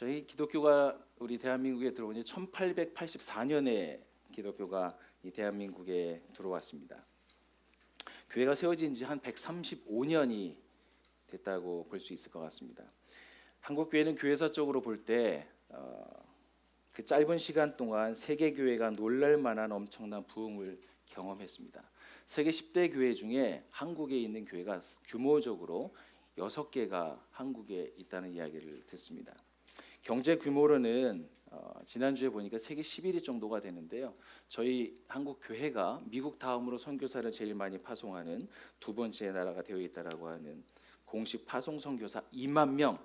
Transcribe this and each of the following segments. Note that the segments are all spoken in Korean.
저희 기독교가 우리 대한민국에 들어온 지 1884년에 기독교가 이 대한민국에 들어왔습니다. 교회가 세워진 지 한 135년이 됐다고 볼 수 있을 것 같습니다. 한국 교회는 교회사적으로 볼 때 그 짧은 시간 동안 세계 교회가 놀랄 만한 엄청난 부흥을 경험했습니다. 세계 10대 교회 중에 한국에 있는 교회가 규모적으로 6개가 한국에 있다는 이야기를 듣습니다. 경제 규모로는 지난주에 보니까 세계 11위 정도가 되는데요. 저희 한국 교회가 미국 다음으로 선교사를 제일 많이 파송하는 두 번째 나라가 되어 있다라고 하는 공식 파송 선교사 2만 명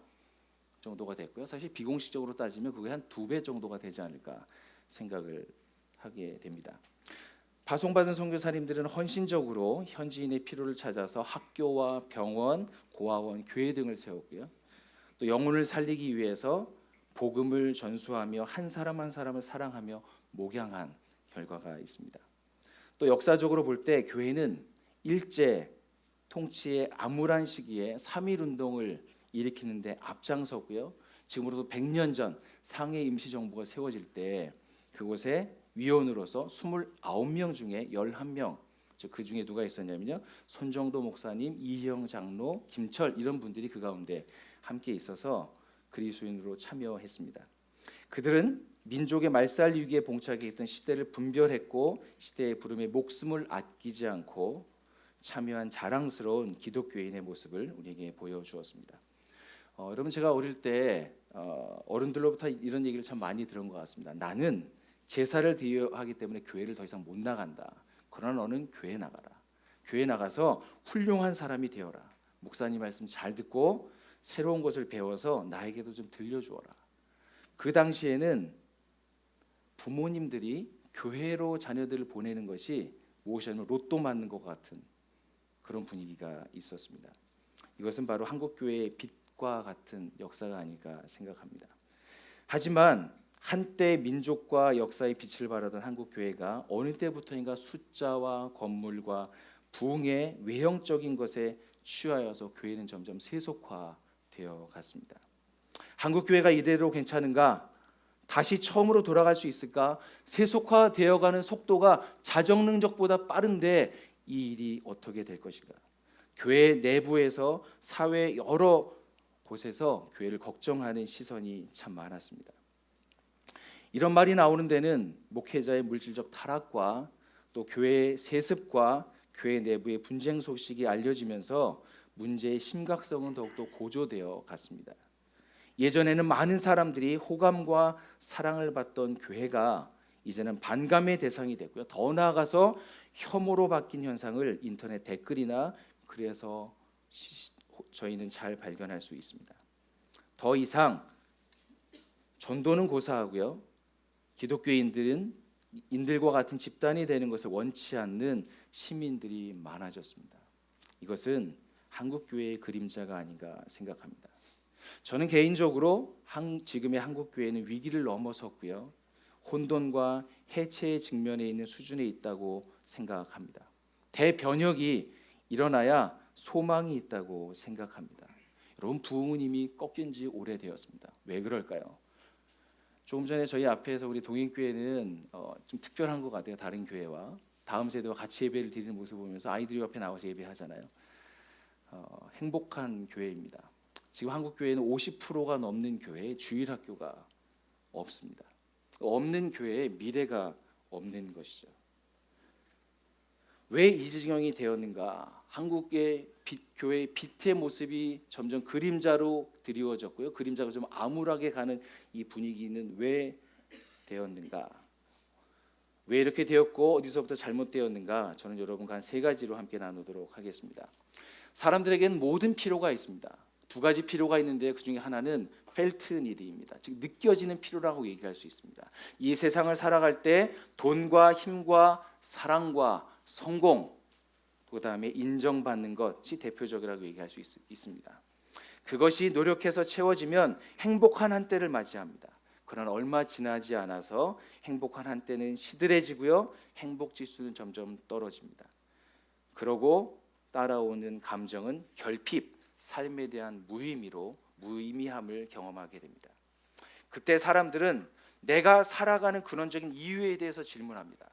정도가 됐고요. 사실 비공식적으로 따지면 그게 한 2배 정도가 되지 않을까 생각을 하게 됩니다. 파송받은 선교사님들은 헌신적으로 현지인의 필요를 찾아서 학교와 병원, 고아원, 교회 등을 세웠고요. 또 영혼을 살리기 위해서 복음을 전수하며 한 사람 한 사람을 사랑하며 목양한 결과가 있습니다. 또 역사적으로 볼 때 교회는 일제 통치의 암울한 시기에 3.1 운동을 일으키는데 앞장서고요. 지금으로부터 100년 전 상해 임시정부가 세워질 때 그곳에 위원으로서 29명 중에 11명, 그 중에 누가 있었냐면요, 손정도 목사님, 이희영 장로, 김철 이런 분들이 그 가운데 함께 있어서 그리스도인으로 참여했습니다. 그들은 민족의 말살 위기에 봉착해 있던 시대를 분별했고 시대의 부름에 목숨을 아끼지 않고 참여한 자랑스러운 기독교인의 모습을 우리에게 보여주었습니다. 여러분, 제가 어릴 때 어른들로부터 이런 얘기를 참 많이 들은 것 같습니다. 나는 제사를 드려야 하기 때문에 교회를 더 이상 못 나간다. 그러나 너는 교회 나가라. 교회 나가서 훌륭한 사람이 되어라. 목사님 말씀 잘 듣고 새로운 것을 배워서 나에게도 좀 들려주어라. 그 당시에는 부모님들이 교회로 자녀들을 보내는 것이 무엇이냐면 로또 맞는 것 같은 그런 분위기가 있었습니다. 이것은 바로 한국 교회의 빛과 같은 역사가 아닐까 생각합니다. 하지만 한때 민족과 역사의 빛을 발하던 한국 교회가 어느 때부터인가 숫자와 건물과 부흥의 외형적인 것에 취하여서 교회는 점점 세속화되어 갔습니다. 한국 교회가 이대로 괜찮은가? 다시 처음으로 돌아갈 수 있을까? 세속화되어가는 속도가 자정 능적보다 빠른데 이 일이 어떻게 될 것인가? 교회 내부에서 사회 여러 곳에서 교회를 걱정하는 시선이 참 많았습니다. 이런 말이 나오는 데는 목회자의 물질적 타락과 또 교회의 세습과 교회 내부의 분쟁 소식이 알려지면서 문제의 심각성은 더욱더 고조되어 갔습니다. 예전에는 많은 사람들이 호감과 사랑을 받던 교회가 이제는 반감의 대상이 됐고요. 더 나아가서 혐오로 바뀐 현상을 인터넷 댓글이나 그래서 저희는 잘 발견할 수 있습니다. 더 이상 전도는 고사하고요. 기독교인들과 같은 집단이 되는 것을 원치 않는 시민들이 많아졌습니다. 이것은 한국 교회의 그림자가 아닌가 생각합니다. 저는 개인적으로 지금의 한국 교회는 위기를 넘어섰고요. 혼돈과 해체의 직면에 있는 수준에 있다고 생각합니다. 대변혁이 일어나야 소망이 있다고 생각합니다. 여러분, 부흥은 이미 꺾인 지 오래되었습니다. 왜 그럴까요? 조금 전에 저희 앞에서 우리 동행교회는 좀 특별한 것 같아요. 다른 교회와 다음 세대와 같이 예배를 드리는 모습을 보면서 아이들이 옆에 나와서 예배하잖아요. 행복한 교회입니다. 지금 한국 교회는 50%가 넘는 교회에 주일학교가 없습니다. 없는 교회에 미래가 없는 것이죠. 왜 이 지경이 되었는가? 한국의 교회의 빛의 모습이 점점 그림자로 드리워졌고요. 그림자가 좀 암울하게 가는 이 분위기는 왜 되었는가? 왜 이렇게 되었고 어디서부터 잘못되었는가? 저는 여러분과 한 3가지로 함께 나누도록 하겠습니다. 사람들에게는 모든 필요가 있습니다. 2가지 필요가 있는데 그 중에 하나는 펠트 니드입니다. 즉 느껴지는 필요라고 얘기할 수 있습니다. 이 세상을 살아갈 때 돈과 힘과 사랑과 성공, 그다음에 인정받는 것이 대표적이라고 얘기할 수 있습니다. 그것이 노력해서 채워지면 행복한 한때를 맞이합니다. 그러나 얼마 지나지 않아서 행복한 한때는 시들해지고요. 행복 지수는 점점 떨어집니다. 그러고 따라오는 감정은 결핍, 삶에 대한 무의미함을 경험하게 됩니다. 그때 사람들은 내가 살아가는 근원적인 이유에 대해서 질문합니다.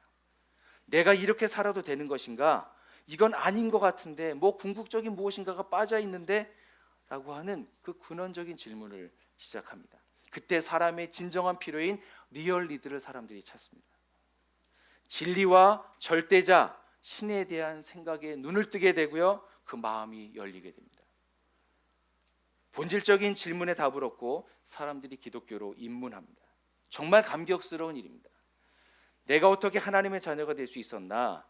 내가 이렇게 살아도 되는 것인가? 이건 아닌 것 같은데, 뭐 궁극적인 무엇인가가 빠져 있는데 라고 하는 그 근원적인 질문을 시작합니다. 그때 사람의 진정한 필요인 리얼 리드를 사람들이 찾습니다. 진리와 절대자 신에 대한 생각에 눈을 뜨게 되고요, 그 마음이 열리게 됩니다. 본질적인 질문에 답을 얻고 사람들이 기독교로 입문합니다. 정말 감격스러운 일입니다. 내가 어떻게 하나님의 자녀가 될 수 있었나?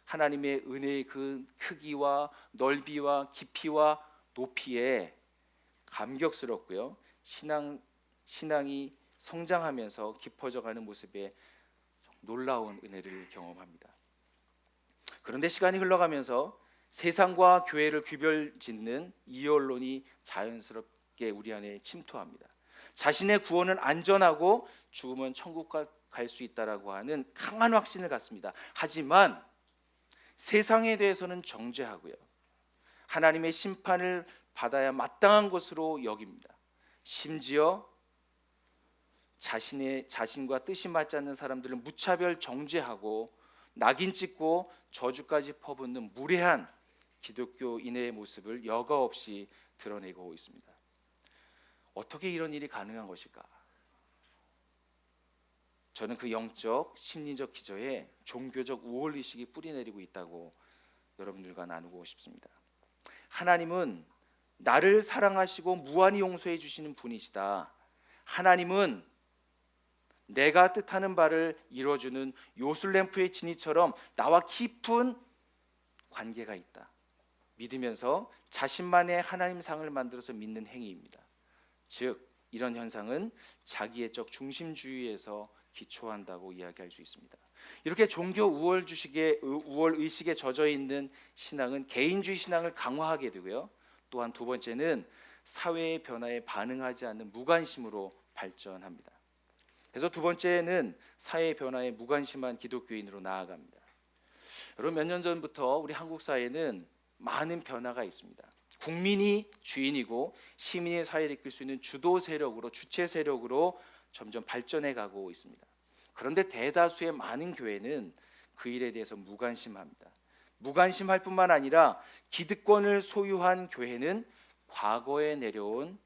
하나님의 은혜의 그 크기와 넓이와 깊이와 높이에 감격스럽고요, 신앙이 성장하면서 깊어져가는 모습에 놀라운 은혜를 경험합니다. 그런데 시간이 흘러가면서 세상과 교회를 규별짓는 이언론이 자연스럽게 우리 안에 침투합니다. 자신의 구원은 안전하고 죽으면 천국 갈 수 있다라고 하는 강한 확신을 갖습니다. 하지만 세상에 대해서는 정죄하고요, 하나님의 심판을 받아야 마땅한 것으로 여깁니다. 심지어 자신과 뜻이 맞지 않는 사람들을 무차별 정죄하고 낙인 찍고 저주까지 퍼붓는 무례한 기독교인의 모습을 여과 없이 드러내고 있습니다. 어떻게 이런 일이 가능한 것일까? 저는 그 영적, 심리적 기저에 종교적 우월의식이 뿌리내리고 있다고 여러분들과 나누고 싶습니다. 하나님은 나를 사랑하시고 무한히 용서해 주시는 분이시다. 하나님은 내가 뜻하는 바를 이루어주는 요술램프의 진이처럼 나와 깊은 관계가 있다. 믿으면서 자신만의 하나님상을 만들어서 믿는 행위입니다. 즉 이런 현상은 자기애적 중심주의에서 기초한다고 이야기할 수 있습니다. 이렇게 종교 우월 의식에 젖어 있는 신앙은 개인주의 신앙을 강화하게 되고요, 또한 두 번째는 사회의 변화에 반응하지 않는 무관심으로 발전합니다. 그래서 두 번째는 사회의 변화에 무관심한 기독교인으로 나아갑니다. 여러분, 몇 년 전부터 우리 한국 사회는 많은 변화가 있습니다. 국민이 주인이고 시민의 사회를 이끌 수 있는 주도 세력으로, 주체 세력으로 점점 발전해 가고 있습니다. 그런데 대다수의 많은 교회는 그 일에 대해서 무관심합니다. 무관심할 뿐만 아니라 기득권을 소유한 교회는 과거에 내려온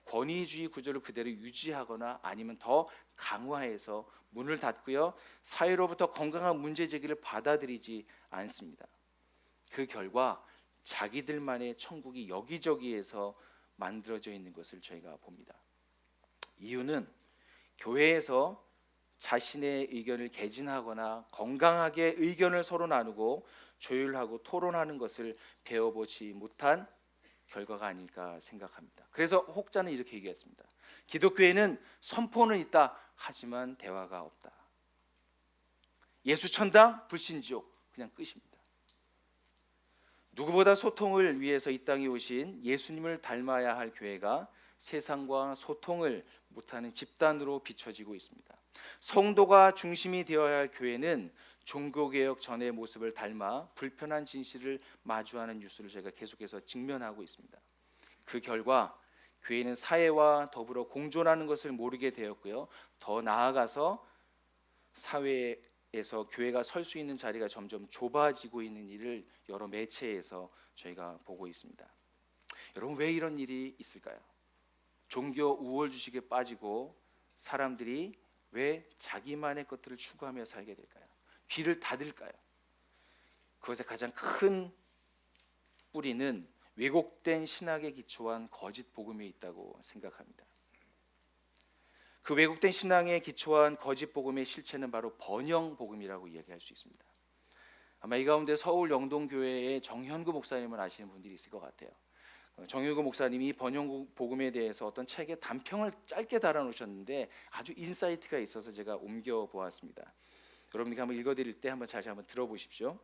권위주의 구조를 그대로 유지하거나 아니면 더 강화해서 문을 닫고요, 사회로부터 건강한 문제 제기를 받아들이지 않습니다. 그 결과 자기들만의 천국이 여기저기에서 만들어져 있는 것을 저희가 봅니다. 이유는 교회에서 자신의 의견을 개진하거나 건강하게 의견을 서로 나누고 조율하고 토론하는 것을 배워보지 못한 결과가 아닐까 생각합니다. 그래서 혹자는 이렇게 얘기했습니다. 기독교에는 선포는 있다, 하지만 대화가 없다. 예수 천당, 불신 지옥, 그냥 끝입니다. 누구보다 소통을 위해서 이 땅에 오신 예수님을 닮아야 할 교회가 세상과 소통을 못하는 집단으로 비춰지고 있습니다. 성도가 중심이 되어야 할 교회는 종교개혁 전의 모습을 닮아 불편한 진실을 마주하는 뉴스를 저희가 계속해서 직면하고 있습니다. 그 결과 교회는 사회와 더불어 공존하는 것을 모르게 되었고요, 더 나아가서 사회에서 교회가 설 수 있는 자리가 점점 좁아지고 있는 일을 여러 매체에서 저희가 보고 있습니다. 여러분, 왜 이런 일이 있을까요? 종교 우월 주식에 빠지고 사람들이 왜 자기만의 것들을 추구하며 살게 될까요? 귀를 닫을까요? 그것의 가장 큰 뿌리는 왜곡된 신학에 기초한 거짓 복음에 있다고 생각합니다. 그 왜곡된 신앙에 기초한 거짓 복음의 실체는 바로 번영 복음이라고 이야기할 수 있습니다. 아마 이 가운데 서울 영동교회의 정현구 목사님을 아시는 분들이 있을 것 같아요. 정현구 목사님이 번영 복음에 대해서 어떤 책에 단평을 짧게 달아놓으셨는데 아주 인사이트가 있어서 제가 옮겨 보았습니다. 여러분들께 한번 읽어드릴 때 다시 한번 들어보십시오.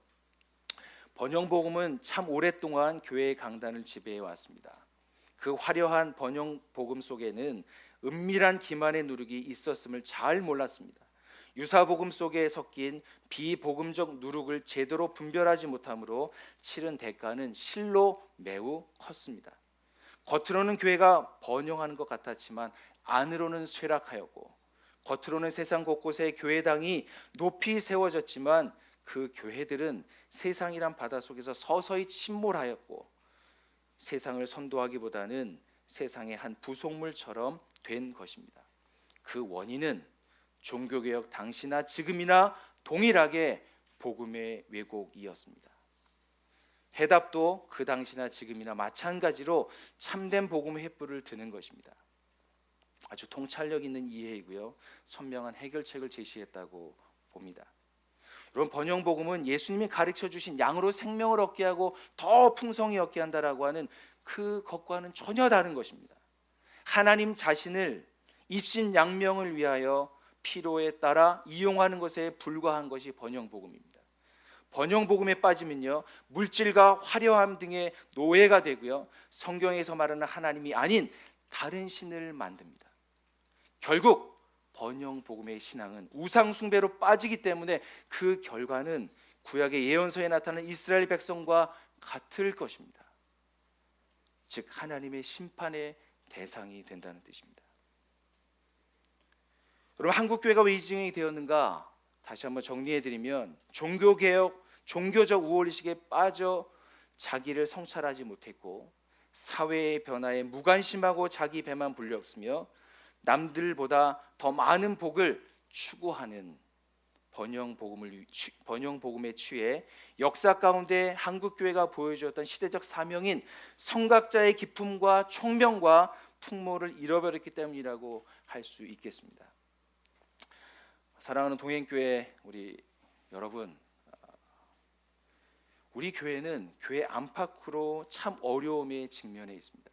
번영 복음은 참 오랫동안 교회의 강단을 지배해 왔습니다. 그 화려한 번영 복음 속에는 은밀한 기만의 누룩이 있었음을 잘 몰랐습니다. 유사 복음 속에 섞인 비복음적 누룩을 제대로 분별하지 못함으로 치른 대가는 실로 매우 컸습니다. 겉으로는 교회가 번영하는 것 같았지만 안으로는 쇠락하였고, 겉으로는 세상 곳곳에 교회당이 높이 세워졌지만 그 교회들은 세상이란 바다 속에서 서서히 침몰하였고, 세상을 선도하기보다는 세상의 한 부속물처럼 된 것입니다. 그 원인은 종교개혁 당시나 지금이나 동일하게 복음의 왜곡이었습니다. 해답도 그 당시나 지금이나 마찬가지로 참된 복음의 횃불을 드는 것입니다. 아주 통찰력 있는 이해이고요, 선명한 해결책을 제시했다고 봅니다. 여러분, 번영복음은 예수님이 가르쳐 주신 양으로 생명을 얻게 하고 더 풍성히 얻게 한다라고 하는 그것과는 전혀 다른 것입니다. 하나님 자신을 입신양명을 위하여 필요에 따라 이용하는 것에 불과한 것이 번영복음입니다. 번영복음에 빠지면요, 물질과 화려함 등의 노예가 되고요, 성경에서 말하는 하나님이 아닌 다른 신을 만듭니다. 결국 번영복음의 신앙은 우상숭배로 빠지기 때문에 그 결과는 구약의 예언서에 나타나는 이스라엘 백성과 같을 것입니다. 즉 하나님의 심판의 대상이 된다는 뜻입니다. 여러분, 한국교회가 왜 이 지경이 되었는가 다시 한번 정리해드리면, 종교개혁, 종교적 우월의식에 빠져 자기를 성찰하지 못했고, 사회의 변화에 무관심하고 자기 배만 불렸으며, 남들보다 더 많은 복을 추구하는 번영복음에 취해 역사 가운데 한국교회가 보여주었던 시대적 사명인 성각자의 기품과 총명과 풍모를 잃어버렸기 때문이라고 할 수 있겠습니다. 사랑하는 동행교회 우리 여러분, 우리 교회는 교회 안팎으로 참 어려움에 직면해 있습니다.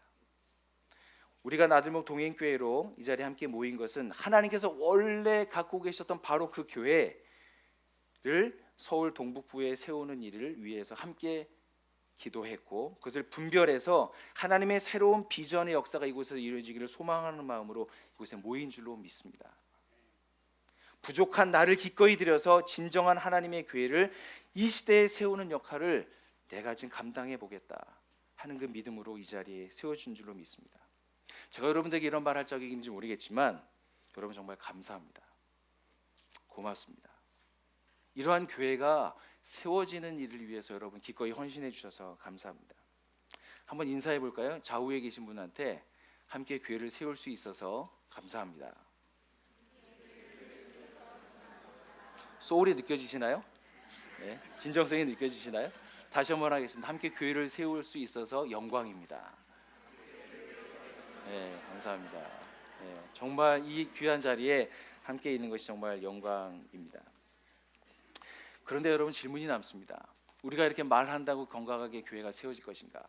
우리가 나들목 동행교회로 이 자리에 함께 모인 것은 하나님께서 원래 갖고 계셨던 바로 그 교회를 서울 동북부에 세우는 일을 위해서 함께 기도했고, 그것을 분별해서 하나님의 새로운 비전의 역사가 이곳에서 이루어지기를 소망하는 마음으로 이곳에 모인 줄로 믿습니다. 부족한 나를 기꺼이 들여서 진정한 하나님의 교회를 이 시대에 세우는 역할을 내가 지금 감당해 보겠다 하는 그 믿음으로 이 자리에 세워준 줄로 믿습니다. 제가 여러분들에게 이런 말 할 적인지 모르겠지만 여러분 정말 감사합니다. 고맙습니다. 이러한 교회가 세워지는 일을 위해서 여러분 기꺼이 헌신해 주셔서 감사합니다. 한번 인사해 볼까요? 좌우에 계신 분한테 함께 교회를 세울 수 있어서 감사합니다. 소울이 느껴지시나요? 네, 진정성이 느껴지시나요? 다시 한번 하겠습니다. 함께 교회를 세울 수 있어서 영광입니다. 네, 감사합니다. 네, 정말 이 귀한 자리에 함께 있는 것이 정말 영광입니다. 그런데 여러분, 질문이 남습니다. 우리가 이렇게 말한다고 건강하게 교회가 세워질 것인가?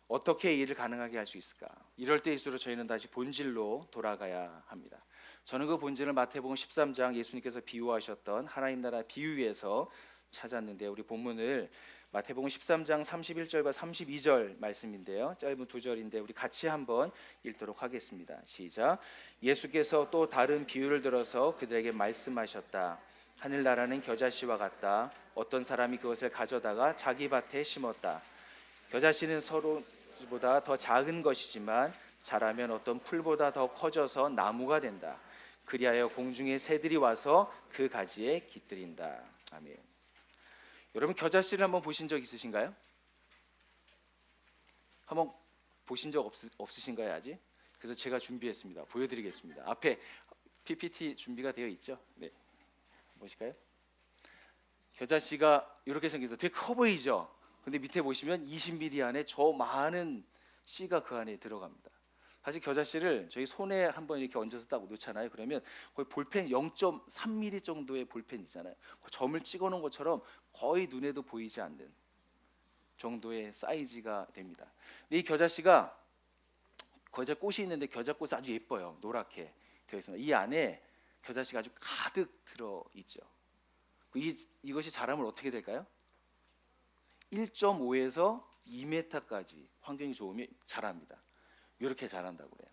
어떻게 이 일을 가능하게 할 수 있을까? 이럴 때일수록 저희는 다시 본질로 돌아가야 합니다. 저는 그 본질을 마태복음 13장 예수님께서 비유하셨던 하나님 나라 비유에서 찾았는데, 우리 본문을 마태복음 13장 31절과 32절 말씀인데요, 짧은 두 절인데 우리 같이 한번 읽도록 하겠습니다. 시작. 예수께서 또 다른 비유를 들어서 그들에게 말씀하셨다. 하늘나라는 겨자씨와 같다. 어떤 사람이 그것을 가져다가 자기 밭에 심었다. 겨자씨는 서로보다 더 작은 것이지만 자라면 어떤 풀보다 더 커져서 나무가 된다. 그리하여 공중의 새들이 와서 그 가지에 깃들인다. 아멘. 여러분, 겨자씨를 한번 보신 적 있으신가요? 한번 보신 적 없으신가요 아직? 그래서 제가 준비했습니다. 보여드리겠습니다. 앞에 PPT 준비가 되어 있죠? 네, 보실까요? 겨자씨가 이렇게 생겨서 되게 커 보이죠? 근데 밑에 보시면 20mm 안에 저 많은 씨가 그 안에 들어갑니다. 사실 겨자씨를 저희 손에 한번 이렇게 얹어서 딱 놓잖아요. 그러면 거의 볼펜 0.3mm 정도의 볼펜 있잖아요. 그 점을 찍어 놓은 것처럼 거의 눈에도 보이지 않는 정도의 사이즈가 됩니다. 근데 이 겨자씨가 겨자꽃이 있는데 겨자꽃이 아주 예뻐요. 노랗게 되어 있습니다. 이 안에 겨자씨가 아주 가득 들어 있죠. 이것이 자라면 어떻게 될까요? 1.5에서 2m까지 환경이 좋으면 자랍니다. 이렇게 자란다고 그래요.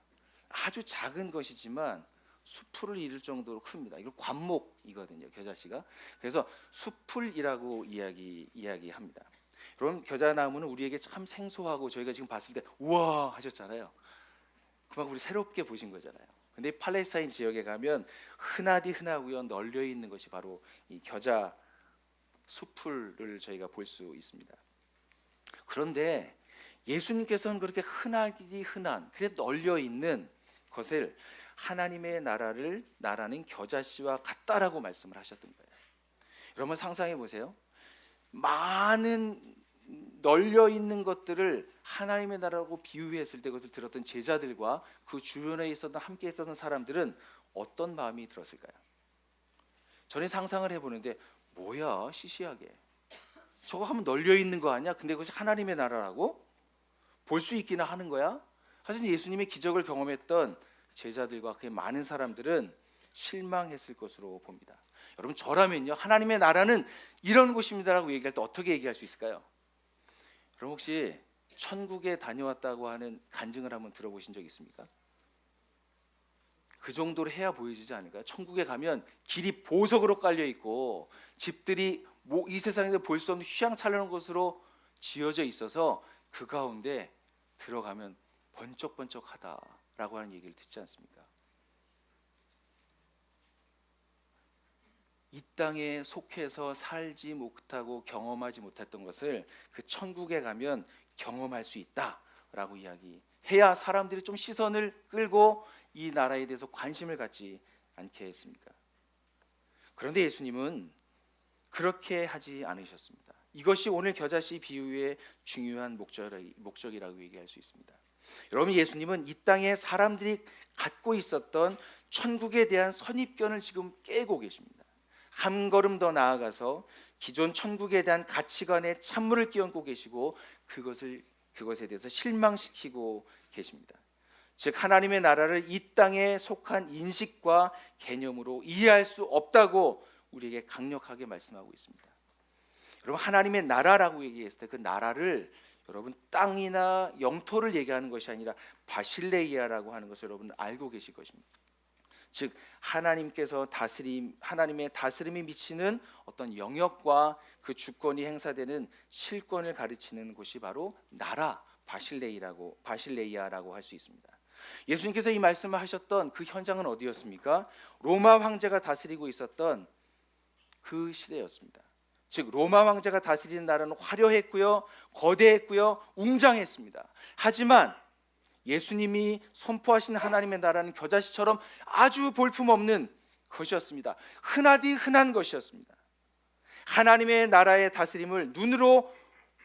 아주 작은 것이지만 수풀을 이룰 정도로 큽니다. 이거 관목이거든요, 겨자씨가. 그래서 수풀이라고 이야기합니다. 여러분 겨자나무는 우리에게 참 생소하고 저희가 지금 봤을 때 우와 하셨잖아요. 그만큼 우리 새롭게 보신 거잖아요. 근데 팔레스타인 지역에 가면 흔하디 흔하고요 널려 있는 것이 바로 이 겨자 수풀을 저희가 볼 수 있습니다. 그런데 예수님께서는 그렇게 흔하디 흔한 그래 널려 있는 것을 하나님의 나라는 겨자씨와 같다라고 말씀을 하셨던 거예요. 여러분 상상해 보세요. 많은 널려 있는 것들을 하나님의 나라라고 비유했을 때 그것을 들었던 제자들과 그 주변에 있었던 함께 있었던 사람들은 어떤 마음이 들었을까요? 저는 상상을 해보는데 뭐야 시시하게 저거 하면 널려 있는 거 아니야? 근데 그것이 하나님의 나라라고 볼 수 있기나 하는 거야? 하여튼 예수님의 기적을 경험했던 제자들과 그 많은 사람들은 실망했을 것으로 봅니다. 여러분 저라면요 하나님의 나라는 이런 곳입니다라고 얘기할 때 어떻게 얘기할 수 있을까요? 여러분 혹시 천국에 다녀왔다고 하는 간증을 한번 들어보신 적 있습니까? 그 정도로 해야 보여지지 않을까요? 천국에 가면 길이 보석으로 깔려 있고 집들이 이 세상에서 볼 수 없는 휘황찬란한 것으로 지어져 있어서 그 가운데 들어가면 번쩍번쩍하다라고 하는 얘기를 듣지 않습니까? 이 땅에 속해서 살지 못하고 경험하지 못했던 것을 그 천국에 가면 경험할 수 있다라고 이야기해야 사람들이 좀 시선을 끌고 이 나라에 대해서 관심을 갖지 않게 했습니까? 그런데 예수님은 그렇게 하지 않으셨습니다. 이것이 오늘 겨자씨 비유의 중요한 목적이라고 얘기할 수 있습니다. 여러분 예수님은 이 땅에 사람들이 갖고 있었던 천국에 대한 선입견을 지금 깨고 계십니다. 한 걸음 더 나아가서 기존 천국에 대한 가치관에 찬물을 끼얹고 계시고 그것에 대해서 실망시키고 계십니다. 즉 하나님의 나라를 이 땅에 속한 인식과 개념으로 이해할 수 없다고 우리에게 강력하게 말씀하고 있습니다. 여러분 하나님의 나라라고 얘기했을 때 그 나라를 여러분 땅이나 영토를 얘기하는 것이 아니라 바실레이아라고 하는 것을 여러분 알고 계실 것입니다. 즉 하나님의 다스림이 미치는 어떤 영역과 그 주권이 행사되는 실권을 가르치는 곳이 바로 나라 바실레이아라고 할 수 있습니다. 예수님께서 이 말씀을 하셨던 그 현장은 어디였습니까? 로마 황제가 다스리고 있었던 그 시대였습니다. 즉 로마 황제가 다스리는 나라는 화려했고요, 거대했고요, 웅장했습니다. 하지만 예수님이 선포하신 하나님의 나라는 겨자씨처럼 아주 볼품없는 것이었습니다. 흔하디 흔한 것이었습니다. 하나님의 나라의 다스림을 눈으로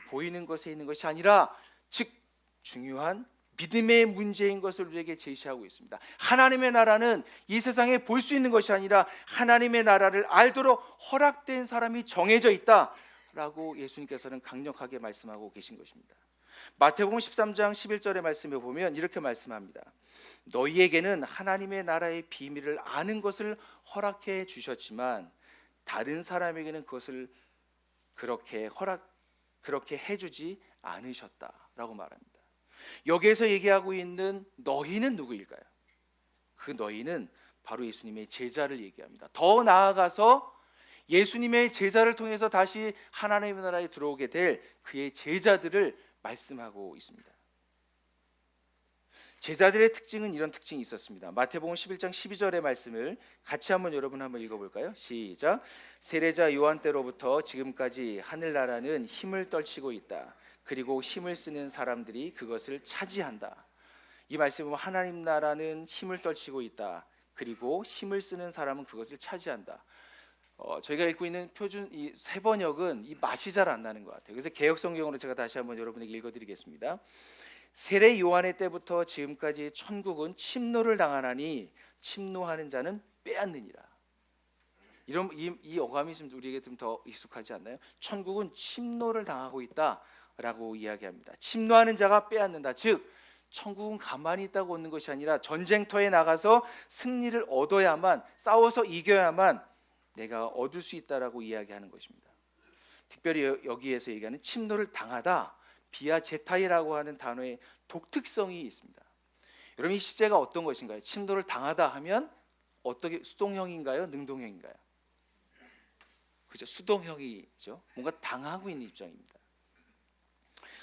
보이는 것에 있는 것이 아니라 즉 중요한 믿음의 문제인 것을 우리에게 제시하고 있습니다. 하나님의 나라는 이 세상에 볼 수 있는 것이 아니라 하나님의 나라를 알도록 허락된 사람이 정해져 있다라고 예수님께서는 강력하게 말씀하고 계신 것입니다. 마태복음 13장 11절의 말씀에 보면 이렇게 말씀합니다. 너희에게는 하나님의 나라의 비밀을 아는 것을 허락해 주셨지만 다른 사람에게는 그것을 그렇게 해주지 않으셨다라고 말합니다. 여기에서 얘기하고 있는 너희는 누구일까요? 그 너희는 바로 예수님의 제자를 얘기합니다. 더 나아가서 예수님의 제자를 통해서 다시 하나님의 나라에 들어오게 될 그의 제자들을 말씀하고 있습니다. 제자들의 특징은 이런 특징이 있었습니다. 마태복음 11장 12절의 말씀을 같이 한번 읽어볼까요? 시작. 세례자 요한 때로부터 지금까지 하늘나라는 힘을 떨치고 있다. 그리고 힘을 쓰는 사람들이 그것을 차지한다. 이 말씀은 하나님 나라는 힘을 떨치고 있다. 그리고 힘을 쓰는 사람은 그것을 차지한다. 저희가 읽고 있는 표준 이 세 번역은 이 맛이 잘 안 나는 것 같아요. 그래서 개역 성경으로 제가 다시 한번 여러분에게 읽어드리겠습니다. 세례 요한의 때부터 지금까지 천국은 침노를 당하나니 침노하는 자는 빼앗느니라. 이런 이 어감이 좀 우리에게 좀 더 익숙하지 않나요? 천국은 침노를 당하고 있다라고 이야기합니다. 침노하는 자가 빼앗는다. 즉 천국은 가만히 있다고 오는 것이 아니라 전쟁터에 나가서 승리를 얻어야만 싸워서 이겨야만 내가 얻을 수 있다라고 이야기하는 것입니다. 특별히 여기에서 얘기하는 침노를 당하다 비아제타이라고 하는 단어의 독특성이 있습니다. 여러분 이 시제가 어떤 것인가요? 침노를 당하다 하면 어떻게 수동형인가요? 능동형인가요? 그죠? 수동형이죠. 뭔가 당하고 있는 입장입니다.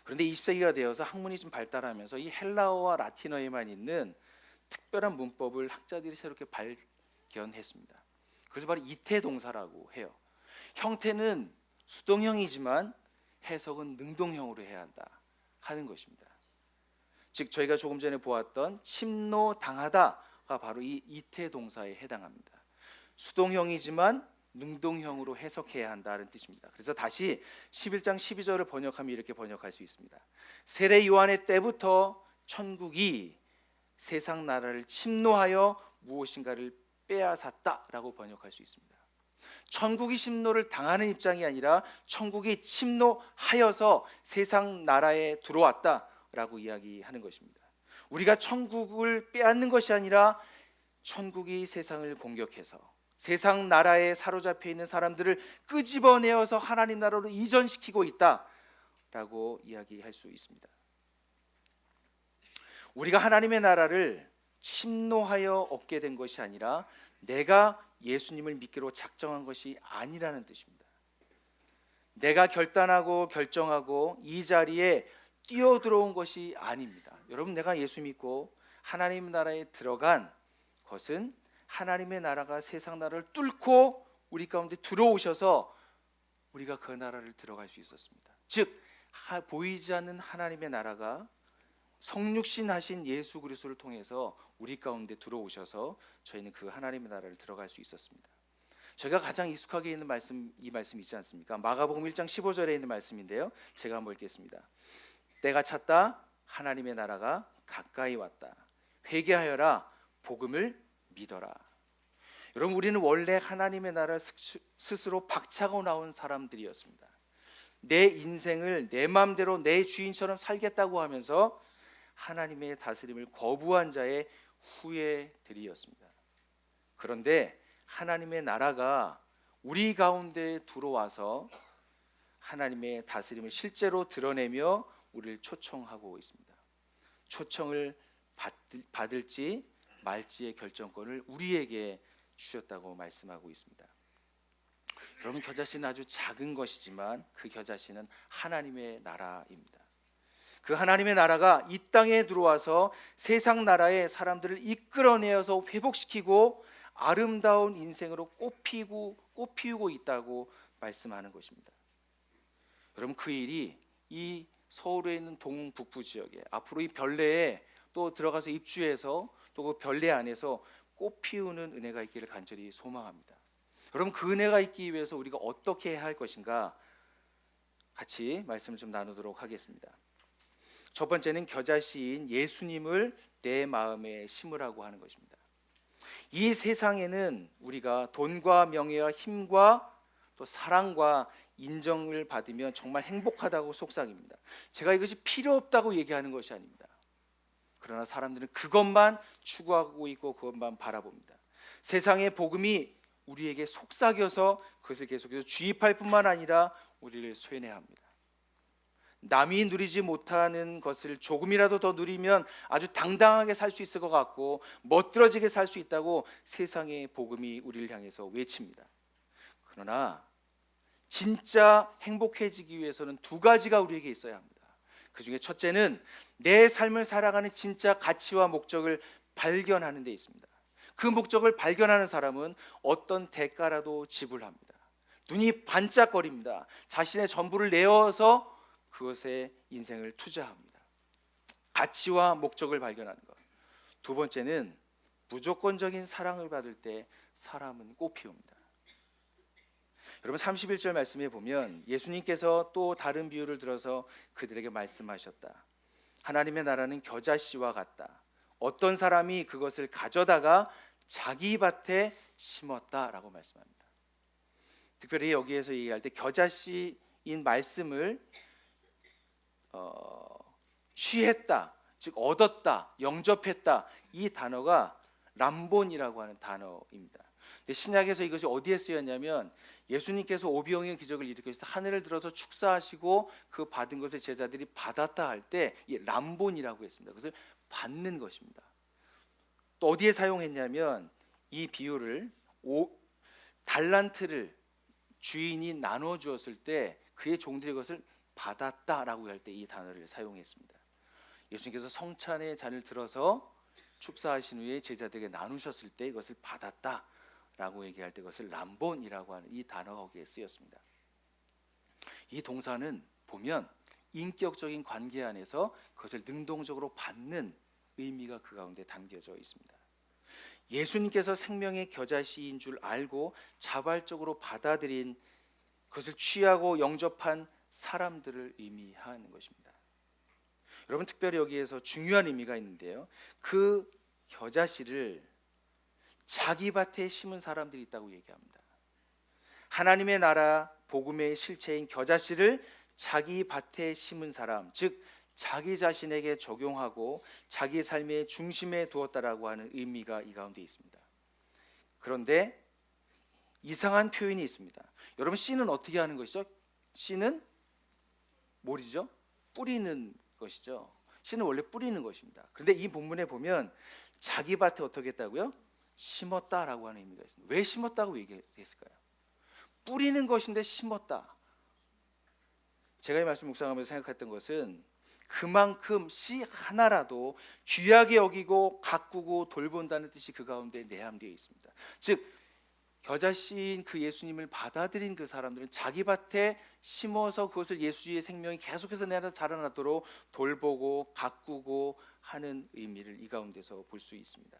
그런데 20세기가 되어서 학문이 좀 발달하면서 이 헬라어와 라틴어에만 있는 특별한 문법을 학자들이 새롭게 발견했습니다. 그래서 바로 이태 동사라고 해요. 형태는 수동형이지만 해석은 능동형으로 해야 한다 하는 것입니다. 즉 저희가 조금 전에 보았던 침노당하다가 바로 이 이태 동사에 해당합니다. 수동형이지만 능동형으로 해석해야 한다는 뜻입니다. 그래서 다시 11장 12절을 번역하면 이렇게 번역할 수 있습니다. 세례 요한의 때부터 천국이 세상 나라를 침노하여 무엇인가를 빼앗았다라고 번역할 수 있습니다. 천국이 침노를 당하는 입장이 아니라 천국이 침노하여서 세상 나라에 들어왔다라고 이야기하는 것입니다. 우리가 천국을 빼앗는 것이 아니라 천국이 세상을 공격해서 세상 나라에 사로잡혀 있는 사람들을 끄집어내어서 하나님 나라로 이전시키고 있다라고 이야기할 수 있습니다. 우리가 하나님의 나라를 침노하여 얻게 된 것이 아니라 내가 예수님을 믿기로 작정한 것이 아니라는 뜻입니다. 내가 결단하고 결정하고 이 자리에 뛰어들어온 것이 아닙니다. 여러분, 내가 예수 믿고 하나님 나라에 들어간 것은 하나님의 나라가 세상 나라를 뚫고 우리 가운데 들어오셔서 우리가 그 나라를 들어갈 수 있었습니다. 즉 보이지 않는 하나님의 나라가 성육신 하신 예수 그리스도를 통해서 우리 가운데 들어오셔서 저희는 그 하나님의 나라를 들어갈 수 있었습니다. 저희가 가장 익숙하게 있는 말씀, 이 말씀 있지 않습니까? 마가복음 1장 15절에 있는 말씀인데요, 제가 한번 읽겠습니다. 때가 찼다, 하나님의 나라가 가까이 왔다. 회개하여라, 복음을 믿어라. 여러분, 우리는 원래 하나님의 나라를 스스로 박차고 나온 사람들이었습니다. 내 인생을 내 마음대로 내 주인처럼 살겠다고 하면서 하나님의 다스림을 거부한 자의 후예들이었습니다. 그런데 하나님의 나라가 우리 가운데 들어와서 하나님의 다스림을 실제로 드러내며 우리를 초청하고 있습니다. 초청을 받을지 말지의 결정권을 우리에게 주셨다고 말씀하고 있습니다. 여러분, 겨자씨는 아주 작은 것이지만 그 겨자씨는 하나님의 나라입니다. 그 하나님의 나라가 이 땅에 들어와서 세상 나라의 사람들을 이끌어내어서 회복시키고 아름다운 인생으로 꽃피우고 있다고 말씀하는 것입니다. 여러분, 그 일이 이 서울에 있는 동북부 지역에 앞으로 이 별내에 또 들어가서 입주해서 또 그 별내 안에서 꽃피우는 은혜가 있기를 간절히 소망합니다. 여러분, 그 은혜가 있기 위해서 우리가 어떻게 해야 할 것인가 같이 말씀을 좀 나누도록 하겠습니다. 첫 번째는 겨자씨인 예수님을 내 마음에 심으라고 하는 것입니다. 이 세상에는 우리가 돈과 명예와 힘과 또 사랑과 인정을 받으면 정말 행복하다고 속삭입니다. 제가 이것이 필요 없다고 얘기하는 것이 아닙니다. 그러나 사람들은 그것만 추구하고 있고 그것만 바라봅니다. 세상의 복음이 우리에게 속삭여서 그것을 계속해서 주입할 뿐만 아니라 우리를 쇠뇌합니다. 남이 누리지 못하는 것을 조금이라도 더 누리면 아주 당당하게 살 수 있을 것 같고 멋들어지게 살 수 있다고 세상의 복음이 우리를 향해서 외칩니다. 그러나 진짜 행복해지기 위해서는 두 가지가 우리에게 있어야 합니다. 그 중에 첫째는 내 삶을 살아가는 진짜 가치와 목적을 발견하는 데 있습니다. 그 목적을 발견하는 사람은 어떤 대가라도 지불합니다. 눈이 반짝거립니다. 자신의 전부를 내어서 그것에 인생을 투자합니다. 가치와 목적을 발견하는 것. 두 번째는 무조건적인 사랑을 받을 때 사람은 꽃피웁니다. 여러분, 31절 말씀에 보면 예수님께서 또 다른 비유를 들어서 그들에게 말씀하셨다. 하나님의 나라는 겨자씨와 같다. 어떤 사람이 그것을 가져다가 자기 밭에 심었다라고 말씀합니다. 특별히 여기에서 얘기할 때 겨자씨인 말씀을 취했다, 즉 얻었다, 영접했다, 이 단어가 람본이라고 하는 단어입니다. 근데 신약에서 이것이 어디에 쓰였냐면 예수님께서 오병이어 기적을 일으켰을 때 하늘을 들어서 축사하시고 그 받은 것을 제자들이 받았다 할 때 이 람본이라고 했습니다. 그것을 받는 것입니다. 또 어디에 사용했냐면 이 비유를 달란트를 주인이 나눠 주었을 때 그의 종들이 그것을 받았다라고 할 때 이 단어를 사용했습니다. 예수님께서 성찬의 잔을 들어서 축사하신 후에 제자들에게 나누셨을 때 이것을 받았다라고 얘기할 때 그것을 람본이라고 하는 이 단어가 거기에 쓰였습니다. 이 동사는 보면 인격적인 관계 안에서 그것을 능동적으로 받는 의미가 그 가운데 담겨져 있습니다. 예수님께서 생명의 겨자씨인 줄 알고 자발적으로 받아들인 그것을 취하고 영접한 사람들을 의미하는 것입니다. 여러분, 특별히 여기에서 중요한 의미가 있는데요, 그 겨자씨를 자기 밭에 심은 사람들이 있다고 얘기합니다. 하나님의 나라 복음의 실체인 겨자씨를 자기 밭에 심은 사람, 즉 자기 자신에게 적용하고 자기 삶의 중심에 두었다라고 하는 의미가 이 가운데 있습니다. 그런데 이상한 표현이 있습니다. 여러분, 씨는 어떻게 하는 것이죠? 씨는 뭘이죠? 뿌리는 것이죠. 씨는 원래 뿌리는 것입니다. 그런데 이 본문에 보면 자기 밭에 어떻게 했다고요? 심었다라고 하는 의미가 있습니다. 왜 심었다고 얘기했을까요? 뿌리는 것인데 심었다. 제가 이 말씀 묵상하면서 생각했던 것은 그만큼 씨 하나라도 귀하게 여기고 가꾸고 돌본다는 뜻이 그 가운데 내함되어 있습니다. 즉 겨자씨인 그 예수님을 받아들인 그 사람들은 자기 밭에 심어서 그것을 예수의 생명이 계속해서 내 안에 자라나도록 돌보고 가꾸고 하는 의미를 이 가운데서 볼 수 있습니다.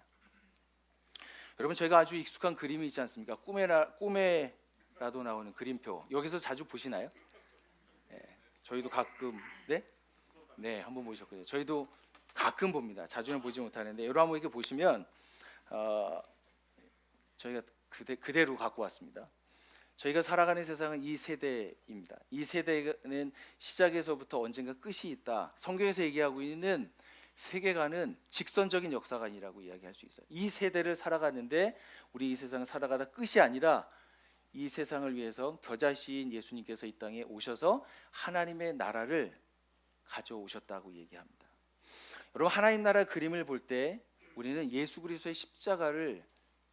여러분, 저희가 아주 익숙한 그림이 있지 않습니까? 꿈에라도 나오는 그림표, 여기서 자주 보시나요? 네, 저희도 가끔 네, 한번 보셨거든요. 저희도 가끔 봅니다. 자주는 보지 못하는데 여러분 한번 이렇게 보시면 저희가 그대로 갖고 왔습니다. 저희가 살아가는 세상은 이 세대입니다. 이 세대는 시작에서부터 언젠가 끝이 있다. 성경에서 얘기하고 있는 세계관은 직선적인 역사관이라고 이야기할 수 있어요. 이 세대를 살아가는데 우리 이 세상을 살아가다 끝이 아니라 이 세상을 위해서 겨자씨인 예수님께서 이 땅에 오셔서 하나님의 나라를 가져오셨다고 얘기합니다. 여러분, 하나님 나라 그림을 볼 때 우리는 예수 그리스도의 십자가를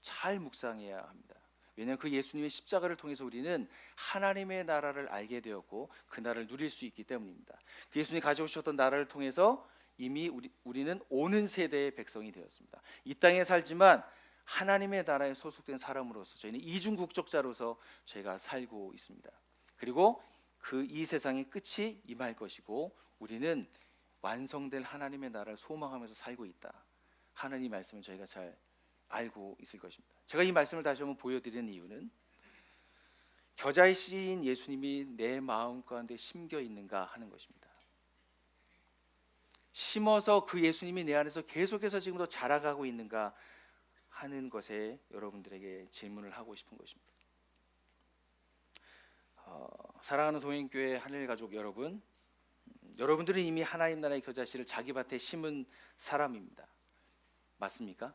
잘 묵상해야 합니다. 왜냐하면 그 예수님의 십자가를 통해서 우리는 하나님의 나라를 알게 되었고 그 나라를 누릴 수 있기 때문입니다. 그 예수님이 가져오셨던 나라를 통해서 이미 우리는 오는 세대의 백성이 되었습니다. 이 땅에 살지만 하나님의 나라에 소속된 사람으로서 저희는 이중 국적자로서 저희가 살고 있습니다. 그리고 그 이 세상의 끝이 임할 것이고 우리는 완성될 하나님의 나라를 소망하면서 살고 있다. 하나님 말씀을 저희가 잘 알고 있을 것입니다. 제가 이 말씀을 다시 한번 보여드리는 이유는 겨자씨인 예수님이 내 마음 가운데 심겨 있는가 하는 것입니다. 심어서 그 예수님이 내 안에서 계속해서 지금도 자라가고 있는가 하는 것에 여러분들에게 질문을 하고 싶은 것입니다. 사랑하는 동행교회 하늘가족 여러분, 여러분들은 이미 하나님 나라의 겨자씨를 자기 밭에 심은 사람입니다. 맞습니까?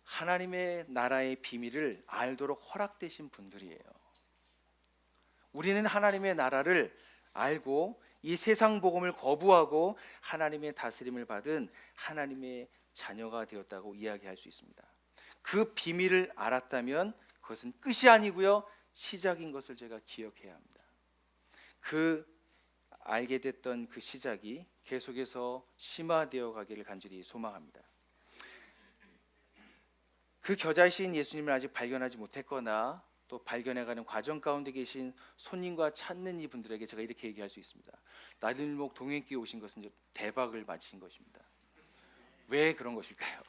하나님의 나라의 비밀을 알도록 허락되신 분들이에요. 우리는 하나님의 나라를 알고 이 세상 복음을 거부하고 하나님의 다스림을 받은 하나님의 자녀가 되었다고 이야기할 수 있습니다. 그 비밀을 알았다면 그것은 끝이 아니고요, 시작인 것을 제가 기억해야 합니다. 그 알게 됐던 그 시작이 계속해서 심화되어 가기를 간절히 소망합니다. 그 겨자씨인 예수님을 아직 발견하지 못했거나 또 발견해가는 과정 가운데 계신 손님과 찾는 이분들에게 제가 이렇게 얘기할 수 있습니다. 나들목 동행교회 오신 것은 대박을 맞으신 것입니다. 왜 그런 것일까요?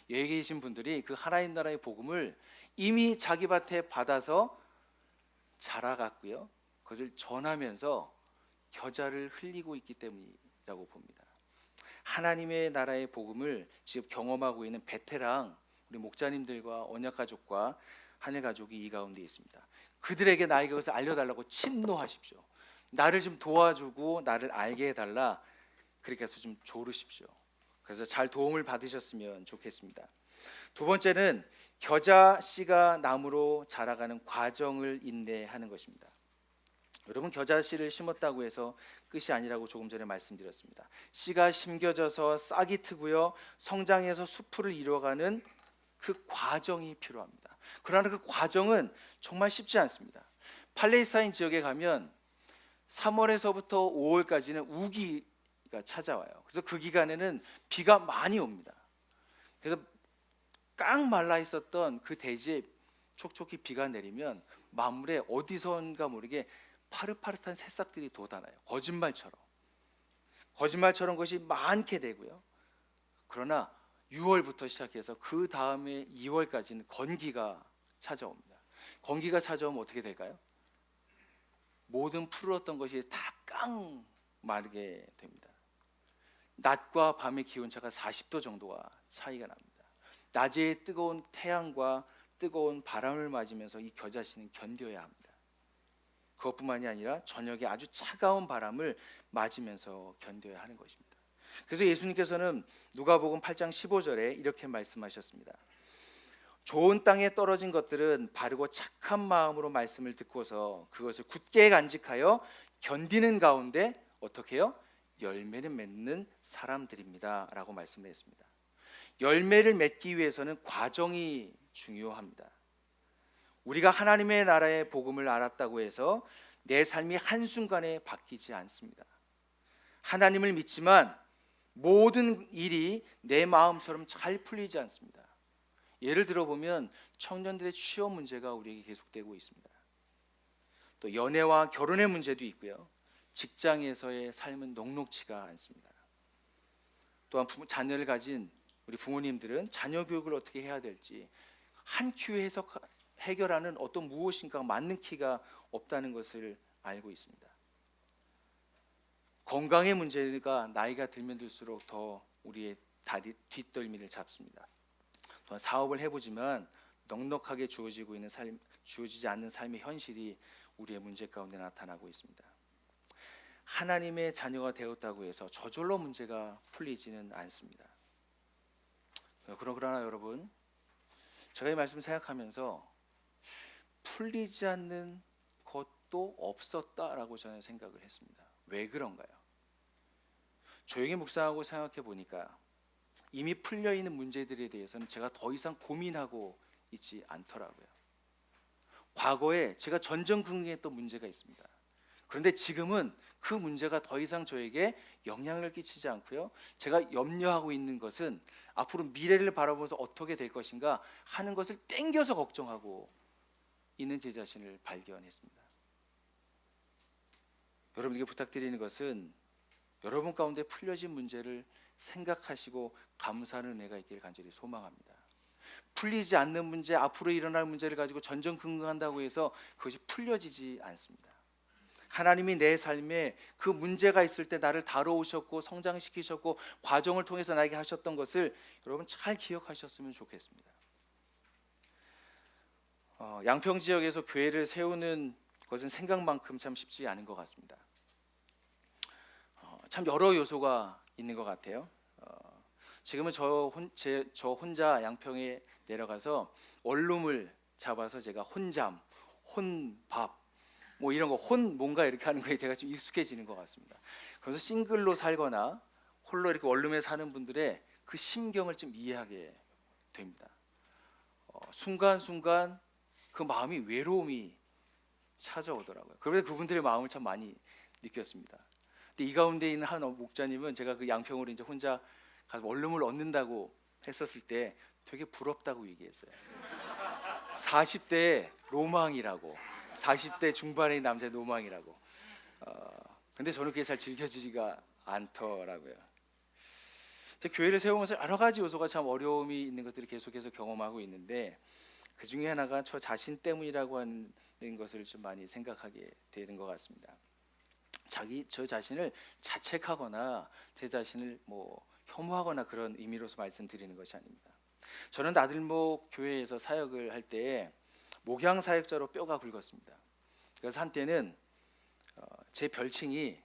여기 계신 분들이 그 하나님 나라의 복음을 이미 자기 밭에 받아서 자라갔고요, 그것을 전하면서 겨자를 흘리고 있기 때문이라고 봅니다. 하나님의 나라의 복음을 지금 경험하고 있는 베테랑 우리 목자님들과 언약가족과 하늘가족이 이 가운데 있습니다. 그들에게 나에게 그것을 알려달라고 침노하십시오. 나를 좀 도와주고 나를 알게 해달라. 그렇게 해서 좀 조르십시오. 그래서 잘 도움을 받으셨으면 좋겠습니다. 두 번째는 겨자씨가 나무로 자라가는 과정을 인내하는 것입니다. 여러분, 겨자씨를 심었다고 해서 끝이 아니라고 조금 전에 말씀드렸습니다. 씨가 심겨져서 싹이 트고요, 성장해서 수풀을 이루어가는 그 과정이 필요합니다. 그러나 그 과정은 정말 쉽지 않습니다. 팔레스타인 지역에 가면 3월에서부터 5월까지는 우기가 찾아와요. 그래서 그 기간에는 비가 많이 옵니다. 그래서 깡 말라 있었던 그 대지에 촉촉히 비가 내리면 만물에 어디선가 모르게 파릇파릇한 새싹들이 돋아나요. 거짓말처럼 것이 많게 되고요. 그러나 6월부터 시작해서 그 다음에 2월까지는 건기가 찾아옵니다. 건기가 찾아오면 어떻게 될까요? 모든 푸르렀던 것이 다 깡 마르게 됩니다. 낮과 밤의 기온차가 40도 정도가 차이가 납니다. 낮에 뜨거운 태양과 뜨거운 바람을 맞으면서 이 겨자씨는 견뎌야 합니다. 그것뿐만이 아니라 저녁에 아주 차가운 바람을 맞으면서 견뎌야 하는 것입니다. 그래서 예수님께서는 누가복음 8장 15절에 이렇게 말씀하셨습니다. 좋은 땅에 떨어진 것들은 바르고 착한 마음으로 말씀을 듣고서 그것을 굳게 간직하여 견디는 가운데 어떻게 해요? 열매를 맺는 사람들입니다 라고 말씀을 했습니다. 열매를 맺기 위해서는 과정이 중요합니다. 우리가 하나님의 나라의 복음을 알았다고 해서 내 삶이 한순간에 바뀌지 않습니다. 하나님을 믿지만 모든 일이 내 마음처럼 잘 풀리지 않습니다. 예를 들어 보면 청년들의 취업 문제가 우리에게 계속되고 있습니다. 또 연애와 결혼의 문제도 있고요. 직장에서의 삶은 녹록지가 않습니다. 또한 자녀를 가진 우리 부모님들은 자녀 교육을 어떻게 해야 될지 한 큐에 해결하는 어떤 무엇인가 맞는 키가 없다는 것을 알고 있습니다. 건강의 문제가 나이가 들면 들수록 더 우리의 뒷덜미를 잡습니다. 또한 사업을 해보지만 넉넉하게 주어지지 않는 삶의 현실이 우리의 문제 가운데 나타나고 있습니다. 하나님의 자녀가 되었다고 해서 저절로 문제가 풀리지는 않습니다. 그러나 여러분, 제가 이 말씀을 생각하면서 풀리지 않는 것도 없었다라고 저는 생각을 했습니다. 왜 그런가요? 조용히 묵상하고 생각해 보니까 이미 풀려 있는 문제들에 대해서는 제가 더 이상 고민하고 있지 않더라고요. 과거에 제가 전전긍긍했던 문제가 있습니다. 그런데 지금은 그 문제가 더 이상 저에게 영향을 끼치지 않고요. 제가 염려하고 있는 것은 앞으로 미래를 바라보면서 어떻게 될 것인가 하는 것을 땡겨서 걱정하고 있는 제 자신을 발견했습니다. 여러분에게 부탁드리는 것은 여러분 가운데 풀려진 문제를 생각하시고 감사하는 은혜가 있기를 간절히 소망합니다. 풀리지 않는 문제, 앞으로 일어날 문제를 가지고 전전긍긍한다고 해서 그것이 풀려지지 않습니다. 하나님이 내 삶에 그 문제가 있을 때 나를 다뤄오셨고 성장시키셨고 과정을 통해서 나에게 하셨던 것을 여러분 잘 기억하셨으면 좋겠습니다. 양평 지역에서 교회를 세우는 것은 생각만큼 참 쉽지 않은 것 같습니다. 참 여러 요소가 있는 것 같아요. 지금은 저 혼자 양평에 내려가서 원룸을 잡아서 제가 혼잠, 혼밥 뭐 이런 거 뭔가 이렇게 하는 거에 제가 좀 익숙해지는 것 같습니다. 그래서 싱글로 살거나 홀로 이렇게 원룸에 사는 분들의 그 심경을 좀 이해하게 됩니다. 순간순간 그 마음이 외로움이 찾아오더라고요. 그래서 그분들의 마음을 참 많이 느꼈습니다. 근데 이 가운데 있는 한 목자님은 제가 그 양평으로 이제 혼자 가서 원룸을 얻는다고 했었을 때 되게 부럽다고 얘기했어요. 40대 로망이라고, 40대 중반의 남자의 로망이라고. 근데 저는 그게 잘 즐겨지지가 않더라고요. 교회를 세우면서 여러 가지 요소가 참 어려움이 있는 것들을 계속해서 경험하고 있는데 그 중에 하나가 저 자신 때문이라고 하는 것을 좀 많이 생각하게 되는 것 같습니다. 저 자신을 자책하거나 제 자신을 혐오하거나 그런 의미로서 말씀드리는 것이 아닙니다. 저는 나들목 교회에서 사역을 할 때 목양 사역자로 뼈가 굵었습니다. 그래서 한때는 제 별칭이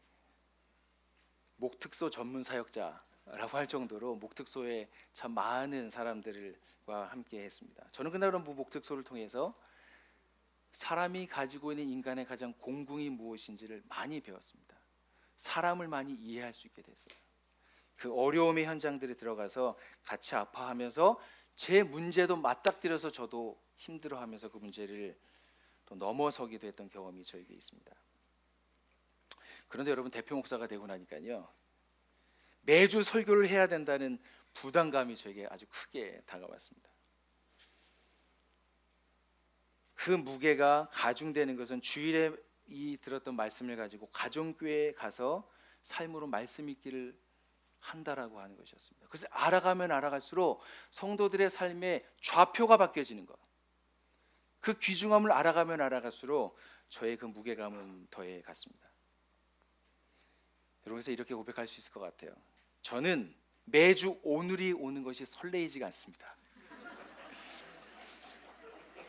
목특소 전문 사역자라고 할 정도로 목특소에 참 많은 사람들과 함께 했습니다. 저는 그날은 목특소를 통해서 사람이 가지고 있는 인간의 가장 공궁이 무엇인지를 많이 배웠습니다. 사람을 많이 이해할 수 있게 됐어요. 그 어려움의 현장들에 들어가서 같이 아파하면서 제 문제도 맞닥뜨려서 저도 힘들어하면서 그 문제를 또 넘어서기도 했던 경험이 저에게 있습니다. 그런데 여러분 대표 목사가 되고 나니까요. 매주 설교를 해야 된다는 부담감이 저에게 아주 크게 다가왔습니다. 그 무게가 가중되는 것은 주일에 이 들었던 말씀을 가지고 가정교회에 가서 삶으로 말씀 있기를 한다라고 하는 것이었습니다. 그래서 알아가면 알아갈수록 성도들의 삶의 좌표가 바뀌어지는 것, 그 귀중함을 알아가면 알아갈수록 저의 그 무게감은 더해 갔습니다. 여러분께서 이렇게 고백할 수 있을 것 같아요. 저는 매주 오늘이 오는 것이 설레이지가 않습니다.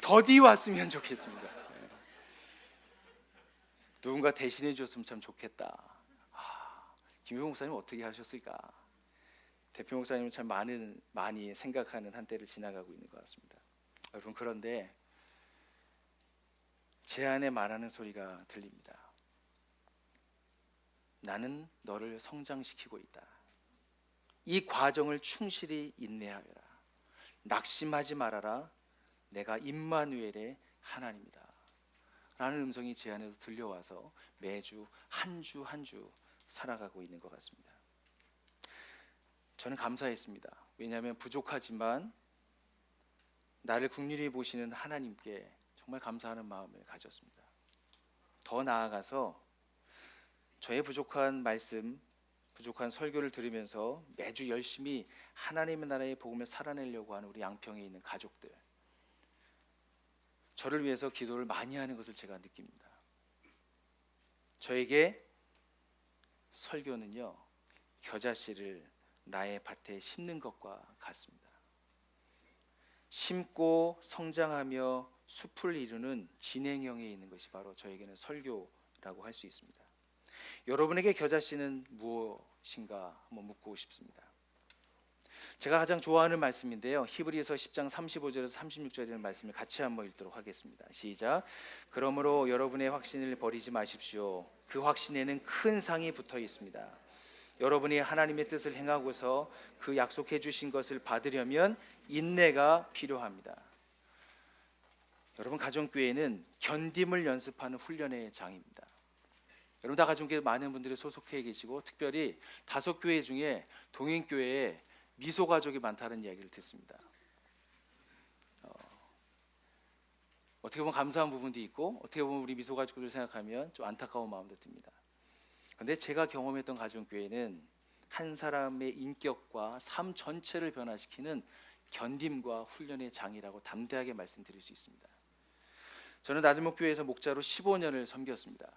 더디 왔으면 좋겠습니다. 누군가 대신해 줬으면 참 좋겠다. 김효봉 목사님 어떻게 하셨을까? 대표 목사님은 참 많이 생각하는 한때를 지나가고 있는 것 같습니다. 여러분, 그런데 제 안에 말하는 소리가 들립니다. 나는 너를 성장시키고 있다. 이 과정을 충실히 인내하여라. 낙심하지 말아라. 내가 임마누엘의 하나님이다 라는 음성이 제 안에서 들려와서 매주 한 주 한 주 살아가고 있는 것 같습니다. 저는 감사했습니다. 왜냐하면 부족하지만 나를 긍휼히 보시는 하나님께 정말 감사하는 마음을 가졌습니다. 더 나아가서 저의 부족한 말씀, 부족한 설교를 들으면서 매주 열심히 하나님의 나라의 복음을 살아내려고 하는 우리 양평에 있는 가족들, 저를 위해서 기도를 많이 하는 것을 제가 느낍니다. 저에게 설교는요, 겨자씨를 나의 밭에 심는 것과 같습니다. 심고 성장하며 숲을 이루는 진행형에 있는 것이 바로 저에게는 설교라고 할 수 있습니다. 여러분에게 겨자씨는 무엇인가 한번 묻고 싶습니다. 제가 가장 좋아하는 말씀인데요, 히브리서 10장 35절에서 36절이라는 말씀을 같이 한번 읽도록 하겠습니다. 시작. 그러므로 여러분의 확신을 버리지 마십시오. 그 확신에는 큰 상이 붙어 있습니다. 여러분이 하나님의 뜻을 행하고서 그 약속해 주신 것을 받으려면 인내가 필요합니다. 여러분, 가정교회는 견딤을 연습하는 훈련의 장입니다. 여러분, 다 가정교회 많은 분들이 소속해 계시고, 특별히 5교회 중에 동행교회에 미소가족이 많다는 이야기를 듣습니다. 어떻게 보면 감사한 부분도 있고, 어떻게 보면 우리 미소가족들 생각하면 좀 안타까운 마음도 듭니다. 그런데 제가 경험했던 가정교회는 한 사람의 인격과 삶 전체를 변화시키는 견딤과 훈련의 장이라고 담대하게 말씀드릴 수 있습니다. 저는 나들목교회에서 목자로 15년을 섬겼습니다.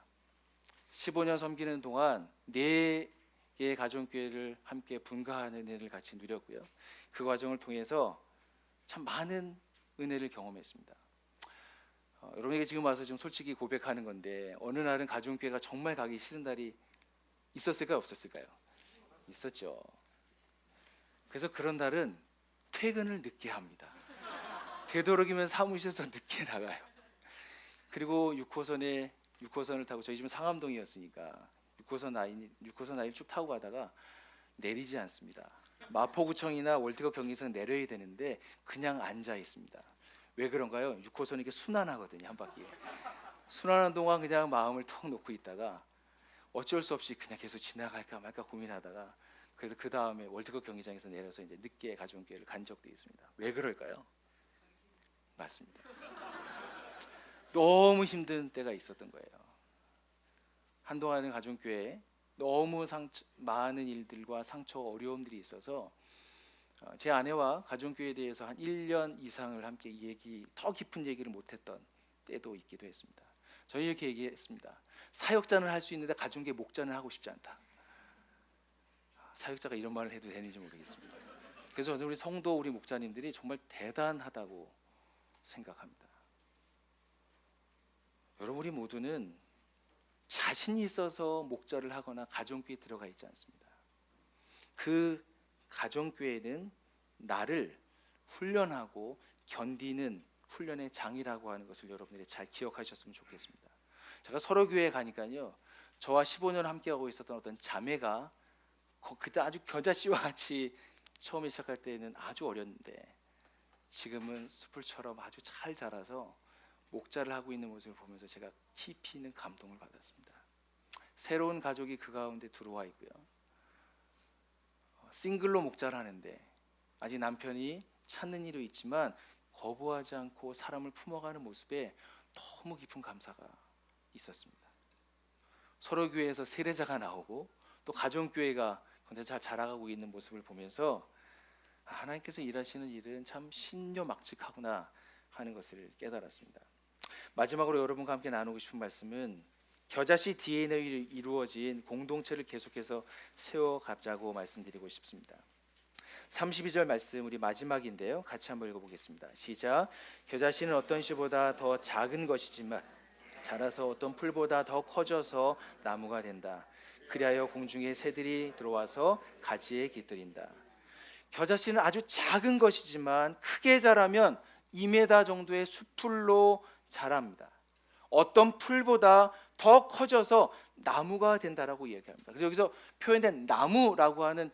15년 섬기는 동안 4개의 가정교회를 함께 분가하는 은혜를 같이 누렸고요. 그 과정을 통해서 참 많은 은혜를 경험했습니다. 여러분에게 지금 와서 좀 솔직히 고백하는 건데, 어느 날은 가정교회가 정말 가기 싫은 날이 있었을까요, 없었을까요? 있었죠. 그래서 그런 날은 퇴근을 늦게 합니다. 되도록이면 사무실에서 늦게 나가요. 그리고 6호선을 타고, 저희 집은 상암동이었으니까 6호선 라인 쭉 타고 가다가 내리지 않습니다. 마포구청이나 월드컵 경기장 내려야 되는데 그냥 앉아 있습니다. 왜 그런가요? 6호선이 이렇게 순환하거든요, 한 바퀴. 순환하는 동안 그냥 마음을 턱 놓고 있다가 어쩔 수 없이 그냥 계속 지나갈까 말까 고민하다가, 그래도 그 다음에 월드컵 경기장에서 내려서 이제 늦게 가정교회를 간 적도 있습니다. 왜 그럴까요? 맞습니다. 너무 힘든 때가 있었던 거예요. 한동안은 가정교회에 너무 많은 일들과 상처, 어려움들이 있어서 제 아내와 가정교회에 대해서 한 1년 이상을 함께 더 깊은 얘기를 못했던 때도 있기도 했습니다. 저는 이렇게 얘기했습니다. 사역자는 할 수 있는데 가정교회 목자는 하고 싶지 않다. 사역자가 이런 말을 해도 되는지 모르겠습니다. 그래서 저는 우리 성도, 우리 목자님들이 정말 대단하다고 생각합니다. 여러분, 우리 모두는 자신이 있어서 목자를 하거나 가정교회에 들어가 있지 않습니다. 그 가정교회는 나를 훈련하고 견디는 훈련의 장이라고 하는 것을 여러분들이 잘 기억하셨으면 좋겠습니다. 제가 설호교회에 가니까요, 저와 15년 함께하고 있었던 어떤 자매가 그때 아주 겨자씨와 같이 처음에 시작할 때는 아주 어렸는데 지금은 숲을처럼 아주 잘 자라서 목자를 하고 있는 모습을 보면서 제가 깊이 있는 감동을 받았습니다. 새로운 가족이 그 가운데 들어와 있고요. 싱글로 목자를 하는데 아직 남편이 찾는 일이 있지만 거부하지 않고 사람을 품어가는 모습에 너무 깊은 감사가 있었습니다. 서로 교회에서 세례자가 나오고 또 가정교회가 근데 잘 자라가고 있는 모습을 보면서 하나님께서 일하시는 일은 참 신묘막측하구나 하는 것을 깨달았습니다. 마지막으로 여러분과 함께 나누고 싶은 말씀은 겨자씨 DNA로 이루어진 공동체를 계속해서 세워가자고 말씀드리고 싶습니다. 32절 말씀 우리 마지막인데요. 같이 한번 읽어보겠습니다. 시작. 겨자씨는 어떤 씨보다 더 작은 것이지만 자라서 어떤 풀보다 더 커져서 나무가 된다. 그리하여 공중의 새들이 들어와서 가지에 깃들인다. 겨자씨는 아주 작은 것이지만 크게 자라면 2m 정도의 숲풀로 자랍니다. 어떤 풀보다 더 커져서 나무가 된다라고 이야기합니다. 그래서 여기서 표현된 나무라고 하는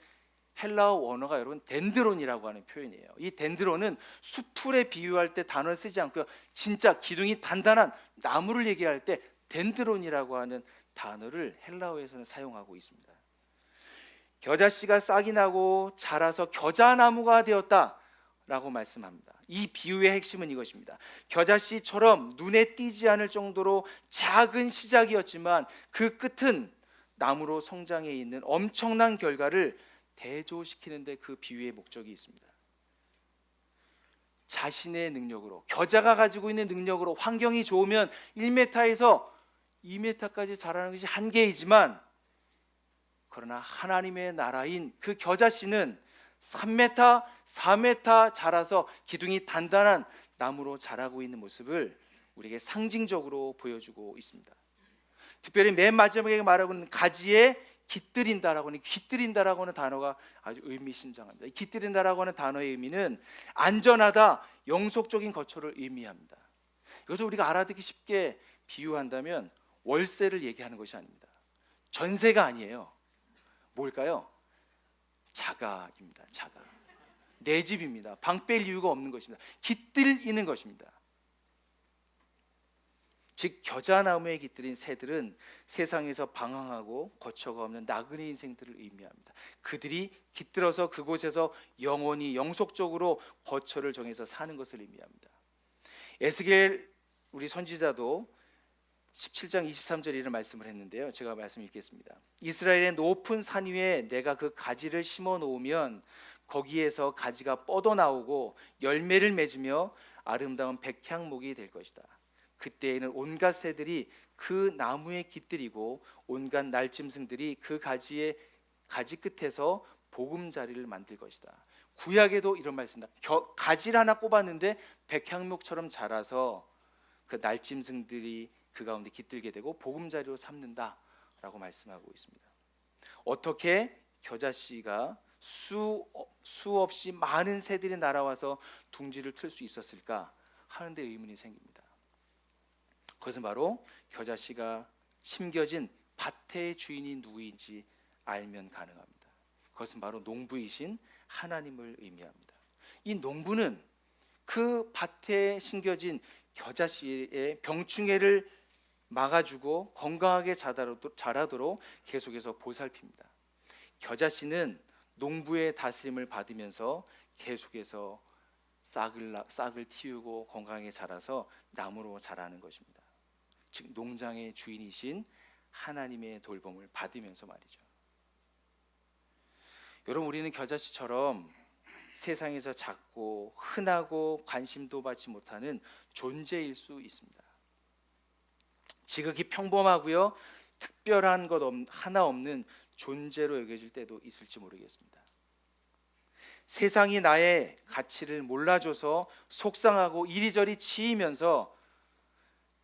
헬라어 원어가 여러분 덴드론이라고 하는 표현이에요. 이 덴드론은 숲풀에 비유할 때 단어를 쓰지 않고요. 진짜 기둥이 단단한 나무를 얘기할 때 덴드론이라고 하는 단어를 헬라어에서는 사용하고 있습니다. 겨자씨가 싹이 나고 자라서 겨자나무가 되었다라고 말씀합니다. 이 비유의 핵심은 이것입니다. 겨자씨처럼 눈에 띄지 않을 정도로 작은 시작이었지만 그 끝은 나무로 성장해 있는 엄청난 결과를 대조시키는 데 그 비유의 목적이 있습니다. 자신의 능력으로, 겨자가 가지고 있는 능력으로 환경이 좋으면 1m에서 2m까지 자라는 것이 한계이지만 그러나 하나님의 나라인 그 겨자씨는 3m, 4m 자라서 기둥이 단단한 나무로 자라고 있는 모습을 우리에게 상징적으로 보여주고 있습니다. 특별히 맨 마지막에 말하고 있는 가지에 깃들인다라고 하는 단어가 아주 의미심장합니다. 깃들인다라고 하는 단어의 의미는 안전하다, 영속적인 거처를 의미합니다. 이것을 우리가 알아듣기 쉽게 비유한다면 월세를 얘기하는 것이 아닙니다. 전세가 아니에요. 뭘까요? 자가입니다. 자가. 내 집입니다. 방 뺄 이유가 없는 것입니다. 깃들이는 것입니다. 즉 겨자나무에 깃들인 새들은 세상에서 방황하고 거처가 없는 나그네 인생들을 의미합니다. 그들이 깃들어서 그곳에서 영원히 영속적으로 거처를 정해서 사는 것을 의미합니다. 에스겔 우리 선지자도 17장 23절 이런 말씀을 했는데요. 제가 말씀 읽겠습니다. 이스라엘의 높은 산 위에 내가 그 가지를 심어 놓으면 거기에서 가지가 뻗어 나오고 열매를 맺으며 아름다운 백향목이 될 것이다. 그때에는 온갖 새들이 그 나무에 깃들이고 온갖 날짐승들이 그 가지 끝에서 보금자리를 만들 것이다. 구약에도 이런 말씀입니다. 가지를 하나 꼽았는데 백향목처럼 자라서 그 날짐승들이 그 가운데 깃들게 되고 보금자리로 삼는다라고 말씀하고 있습니다. 어떻게 겨자씨가 수없이 많은 새들이 날아와서 둥지를 틀 수 있었을까 하는 데 의문이 생깁니다. 그것은 바로 겨자씨가 심겨진 밭의 주인이 누구인지 알면 가능합니다. 그것은 바로 농부이신 하나님을 의미합니다. 이 농부는 그 밭에 심겨진 겨자씨의 병충해를 막아주고 건강하게 자라도록 계속해서 보살핍니다. 겨자씨는 농부의 다스림을 받으면서 계속해서 싹을 틔우고 건강하게 자라서 나무로 자라는 것입니다. 즉 농장의 주인이신 하나님의 돌봄을 받으면서 말이죠. 여러분 우리는 겨자씨처럼 세상에서 작고 흔하고 관심도 받지 못하는 존재일 수 있습니다. 지극히 평범하고요 특별한 것 하나 없는 존재로 여겨질 때도 있을지 모르겠습니다. 세상이 나의 가치를 몰라줘서 속상하고 이리저리 치이면서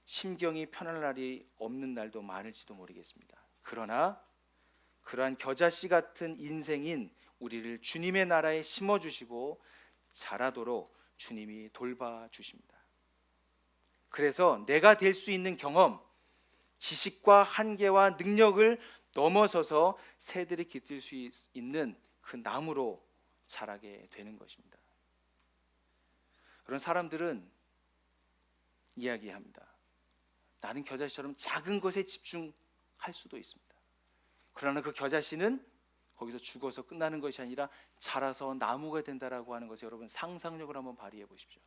심경이 편할 날이 없는 날도 많을지도 모르겠습니다. 그러나 그러한 겨자씨 같은 인생인 우리를 주님의 나라에 심어주시고 자라도록 주님이 돌봐주십니다. 그래서 내가 될 수 있는 경험, 지식과 한계와 능력을 넘어서서 새들이 깃들 수 있는 그 나무로 자라게 되는 것입니다. 그런 사람들은 이야기합니다. 나는 겨자씨처럼 작은 것에 집중할 수도 있습니다. 그러나 그 겨자씨는 거기서 죽어서 끝나는 것이 아니라 자라서 나무가 된다라고 하는 것을 여러분 상상력을 한번 발휘해 보십시오.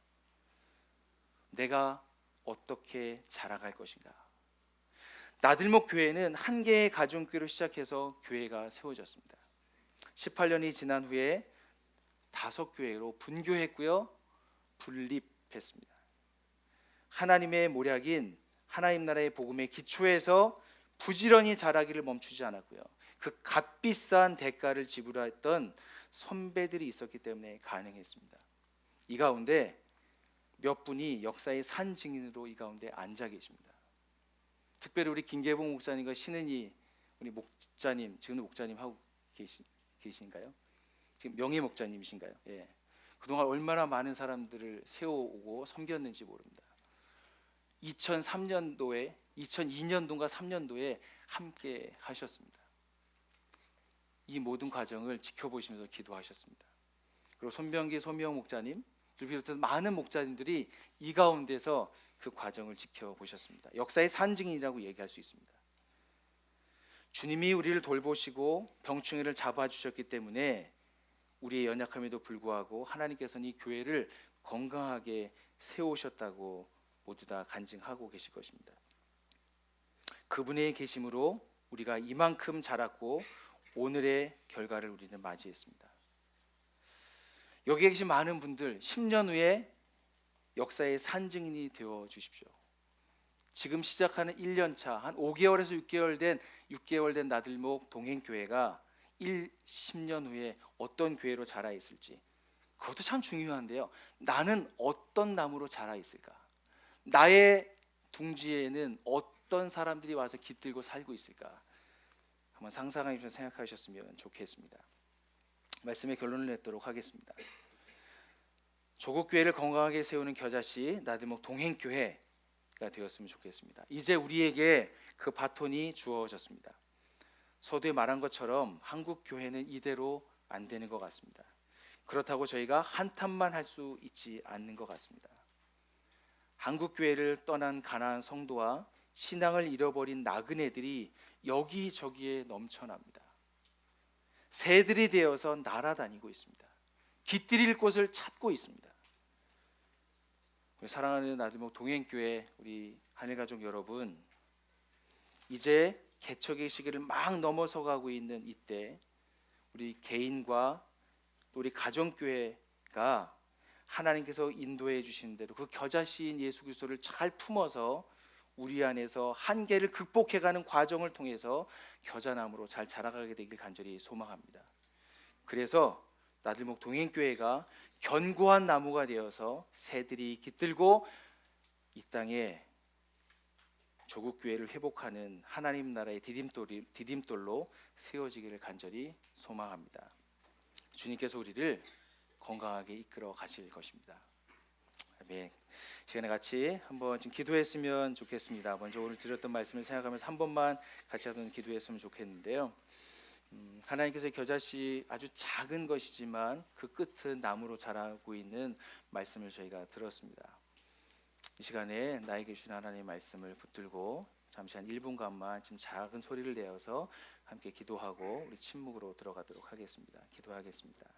내가 어떻게 자라갈 것인가. 나들목 교회는 한 개의 가정교회로 시작해서 교회가 세워졌습니다. 18년이 지난 후에 5교회로 분교했고요, 분립했습니다. 하나님의 모략인 하나님 나라의 복음의 기초에서 부지런히 자라기를 멈추지 않았고요, 그 값비싼 대가를 지불했던 선배들이 있었기 때문에 가능했습니다. 이 가운데 몇 분이 역사의 산 증인으로 이 가운데 앉아 계십니다. 특별히 우리 김계봉 목사님과 신은희 우리 목자님, 지금 목자님 하고 계신가요? 지금 명예 목자님이신가요? 예. 그동안 얼마나 많은 사람들을 세워오고 섬겼는지 모릅니다. 2003년도에 2002년도인가 3년도에 함께 하셨습니다. 이 모든 과정을 지켜보시면서 기도하셨습니다. 그리고 손병기 소미영 목자님 비롯해서 많은 목자님들이 이 가운데서 그 과정을 지켜보셨습니다. 역사의 산증인이라고 얘기할 수 있습니다. 주님이 우리를 돌보시고 병충해를 잡아주셨기 때문에 우리의 연약함에도 불구하고 하나님께서는 이 교회를 건강하게 세우셨다고 모두 다 간증하고 계실 것입니다. 그분의 계심으로 우리가 이만큼 자랐고 오늘의 결과를 우리는 맞이했습니다. 여기에 계신 많은 분들 10년 후에 역사의 산증인이 되어 주십시오. 지금 시작하는 1년차 한 5개월에서 6개월 된 나들목 동행교회가 10년 후에 어떤 교회로 자라 있을지, 그것도 참 중요한데요. 나는 어떤 나무로 자라 있을까? 나의 둥지에는 어떤 사람들이 와서 깃들고 살고 있을까? 한번 상상하시면서 생각하셨으면 좋겠습니다. 말씀의 결론을 맺도록 하겠습니다. 조국 교회를 건강하게 세우는 겨자씨 나들목 동행교회가 되었으면 좋겠습니다. 이제 우리에게 그 바톤이 주어졌습니다. 서두에 말한 것처럼 한국 교회는 이대로 안 되는 것 같습니다. 그렇다고 저희가 한탄만 할 수 있지 않는 것 같습니다. 한국 교회를 떠난 가난한 성도와 신앙을 잃어버린 나그네들이 여기저기에 넘쳐납니다. 새들이 되어서 날아다니고 있습니다. 깃들일 곳을 찾고 있습니다. 우리 사랑하는 나들목 동행교회 우리 하늘가족 여러분, 이제 개척의 시기를 막 넘어서가고 있는 이때 우리 개인과 우리 가정교회가 하나님께서 인도해 주시는 대로 그 겨자씨인 예수 그리스도를 잘 품어서 우리 안에서 한계를 극복해가는 과정을 통해서 겨자나무로 잘 자라가게 되길 간절히 소망합니다. 그래서 나들목 동행교회가 견고한 나무가 되어서 새들이 깃들고 이 땅에 조국 교회를 회복하는 하나님 나라의 디딤돌로 세워지기를 간절히 소망합니다. 주님께서 우리를 건강하게 이끌어 가실 것입니다. 아멘. 시간에 같이 한번 지금 기도했으면 좋겠습니다. 먼저 오늘 드렸던 말씀을 생각하면서 한 번만 같이 한번 기도했으면 좋겠는데요. 하나님께서 겨자씨 아주 작은 것이지만 그 끝은 나무로 자라고 있는 말씀을 저희가 들었습니다. 이 시간에 나에게 주신 하나님의 말씀을 붙들고 잠시 한 1분간만 지금 작은 소리를 내어서 함께 기도하고 우리 침묵으로 들어가도록 하겠습니다. 기도하겠습니다.